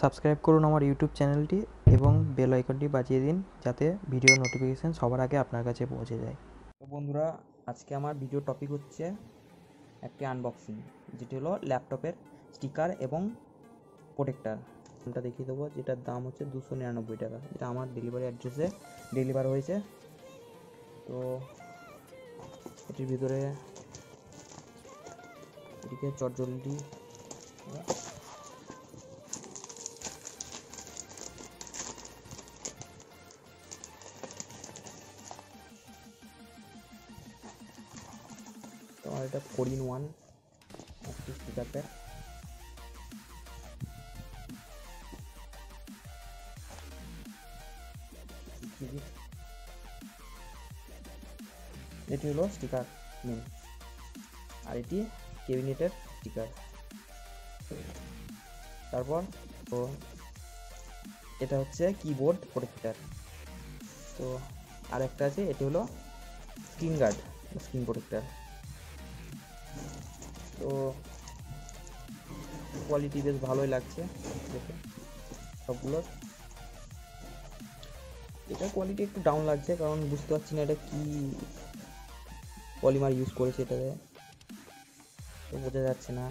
Subscribe করুন আমার YouTube চ্যানেলটি এবং বেল আইকনটি বাজিয়ে দিন যাতে ভিডিও নোটিফিকেশান সবার আগে আপনার কাছে পৌঁছে যায়। তো বন্ধুরা, আজকে আমার ভিডিও টপিক হচ্ছে একটি আনবক্সিং, যেটি হলো ল্যাপটপের স্টিকার এবং প্রোটেক্টার। এটা দেখিয়ে দেবো, যেটার দাম হচ্ছে 299 টাকা। এটা আমার ডেলিভারি অ্যাড্রেসে ডেলিভার হয়েছে। তো এটির ভিতরে এটিকে চটজলদি তো আমার এটা 4-in-1 একটি স্টিকার প্যাক। এটি হলো স্টিকার মেন, আর এটি ক্যাবিনেটের স্টিকার। তারপর তো এটা হচ্ছে কিবোর্ড প্রোটেক্টার। তো আর একটা আছে, এটি হলো স্ক্রিন গার্ড, স্ক্রিন প্রোটেক্টার। তো কোয়ালিটি বেশ ভালোই লাগছে দেখে সবগুলোর। এটা কোয়ালিটি একটু ডাউন লাগছে, কারণ বুঝতে পারছি না এটা কি পলিমার ইউজ করেছে এটাতে, তো বোঝা যাচ্ছে না।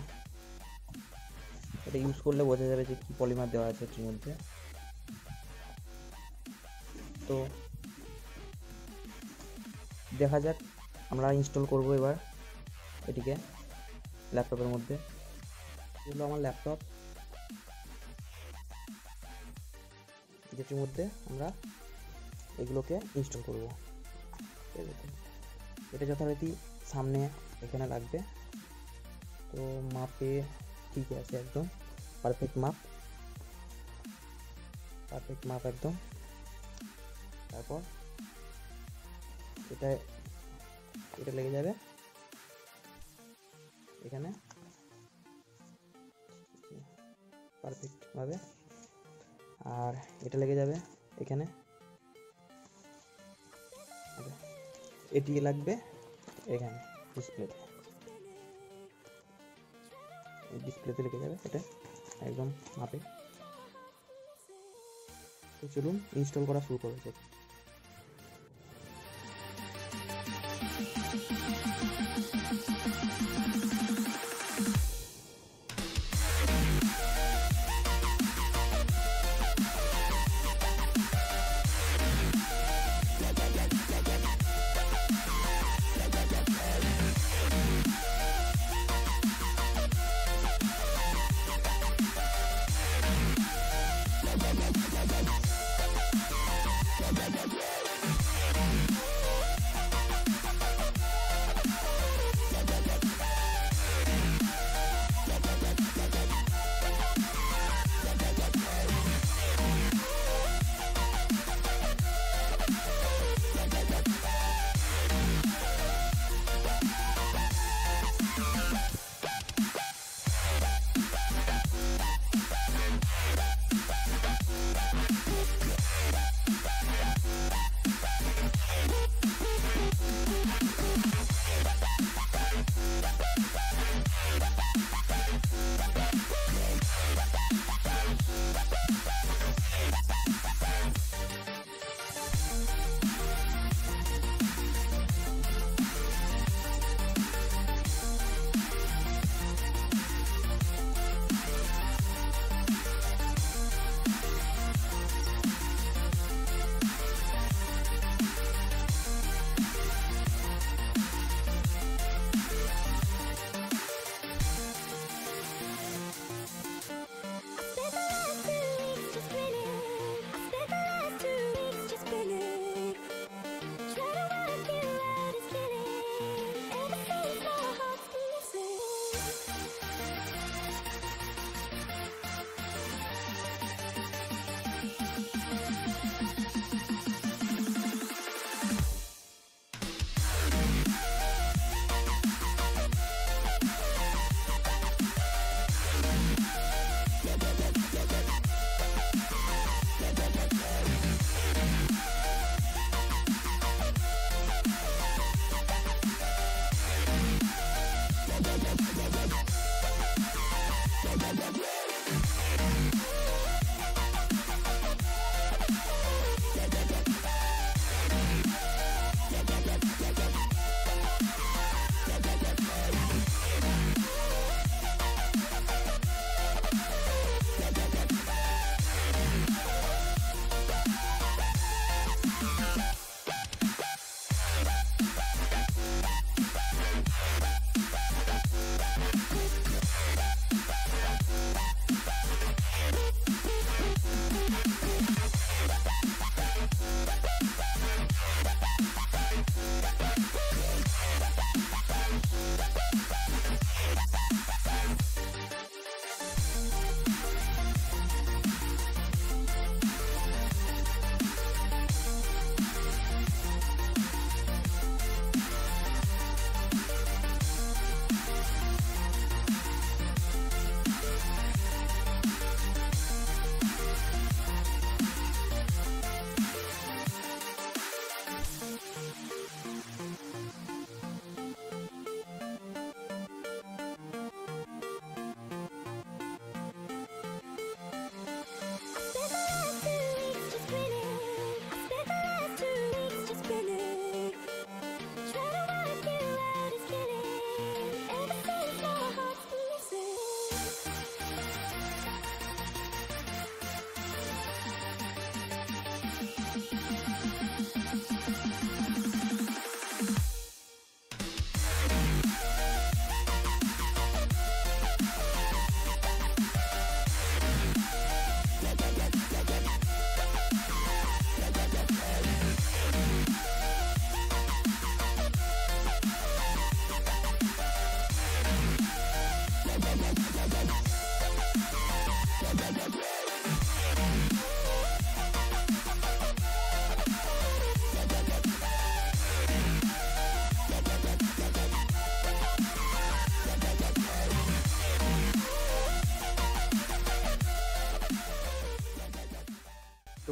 এটা ইউজ করলে বোঝা যাবে যে কি পলিমার দেওয়া আছে এর মধ্যে। তো দেখা যাক, আমরা ইনস্টল করব এবার এটিকে ল্যাপটপের মধ্যে। এগুলো আমার ল্যাপটপ, যেটির মধ্যে আমরা এগুলোকে ইনস্টল করব। এটা যথারীতি সামনে এখানে লাগবে। তো মাপে ঠিক আছে, একদম পারফেক্ট মাপ একদম। তারপর এটা লেগে যাবে এখানে পারফেক্ট ভাবে, আর এটা লেগে যাবে এখানে। এটি লাগবে এখানে ডিসপ্লেতে লেগে যাবে এটা একদম মাপে। তো চলুন ইনস্টল করা শুরু করা যাক।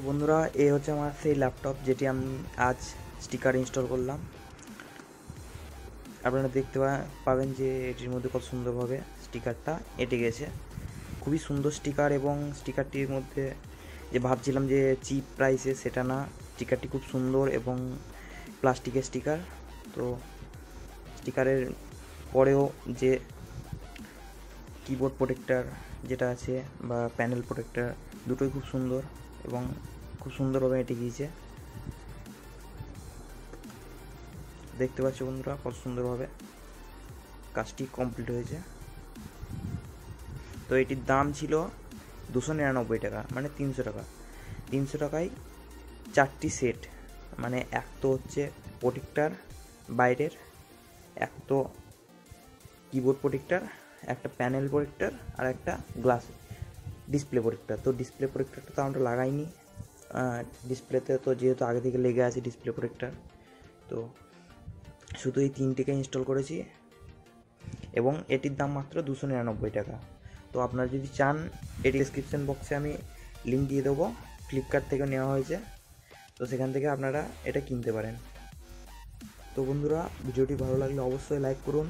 বন্ধুরা, এই হচ্ছে আমার সেই ল্যাপটপ যেটি আমি আজ স্টিকার ইনস্টল করলাম। আপনারা দেখতে পাবেন যে এটির মধ্যে কত সুন্দরভাবে স্টিকারটা এঁটে গেছে। খুবই সুন্দর স্টিকার, এবং স্টিকারটির মধ্যে যে ভাবছিলাম যে চিপ প্রাইসে, সেটা না। স্টিকারটি খুব সুন্দর এবং প্লাস্টিকের স্টিকার। তো স্টিকারের পরেও যে কিবোর্ড প্রোটেক্টর যেটা আছে বা প্যানেল প্রোটেক্টর, দুটোই খুব সুন্দর এবং খুব সুন্দরভাবে এঁটে গিয়েছে। দেখতে পাচ্ছ বন্ধুরা কত সুন্দরভাবে কাজটি কমপ্লিট হয়েছে। তো এটির দাম ছিল 299 টাকা, মানে 300 টাকা। 300 টাকায় 4টি সেট, মানে এক তো হচ্ছে প্রোটেক্টর বাইরের, এক তো কিবোর্ড প্রোটেক্টর, একটা প্যানেল প্রোটেক্টর, আর একটা গ্লাস ডিসপ্লে প্রোটেক্টর। তো ডিসপ্লে প্রোটেক্টরটা তো আমরা লাগাইনি, ডিসপ্লেতে তো যেহেতু আগে থেকে লেগে আছে ডিসপ্লে প্রোটেক্টর, তো শুধু এই 3টিকে ইনস্টল করেছি এবং এটির দাম মাত্র 299 টাকা। তো আপনারা যদি চান, এটি ডেসক্রিপশন বক্সে আমি লিঙ্ক দিয়ে দেবো, ফ্লিপকার্ট থেকে নেওয়া হয়েছে, তো সেখান থেকে আপনারা এটা কিনতে পারেন। তো বন্ধুরা, ভিডিওটি ভালো লাগলে অবশ্যই লাইক করুন,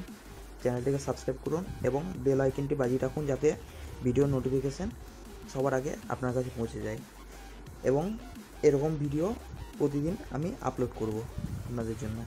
চ্যানেলটিকে সাবস্ক্রাইব করুন এবং বেল আইকনটি বাজিয়ে রাখুন, যাতে ভিডিও নোটিফিকেশান সবার আগে আপনার কাছে পৌঁছে যায়। এবং এরকম ভিডিও প্রতিদিন আমি আপলোড করব আপনাদের জন্য।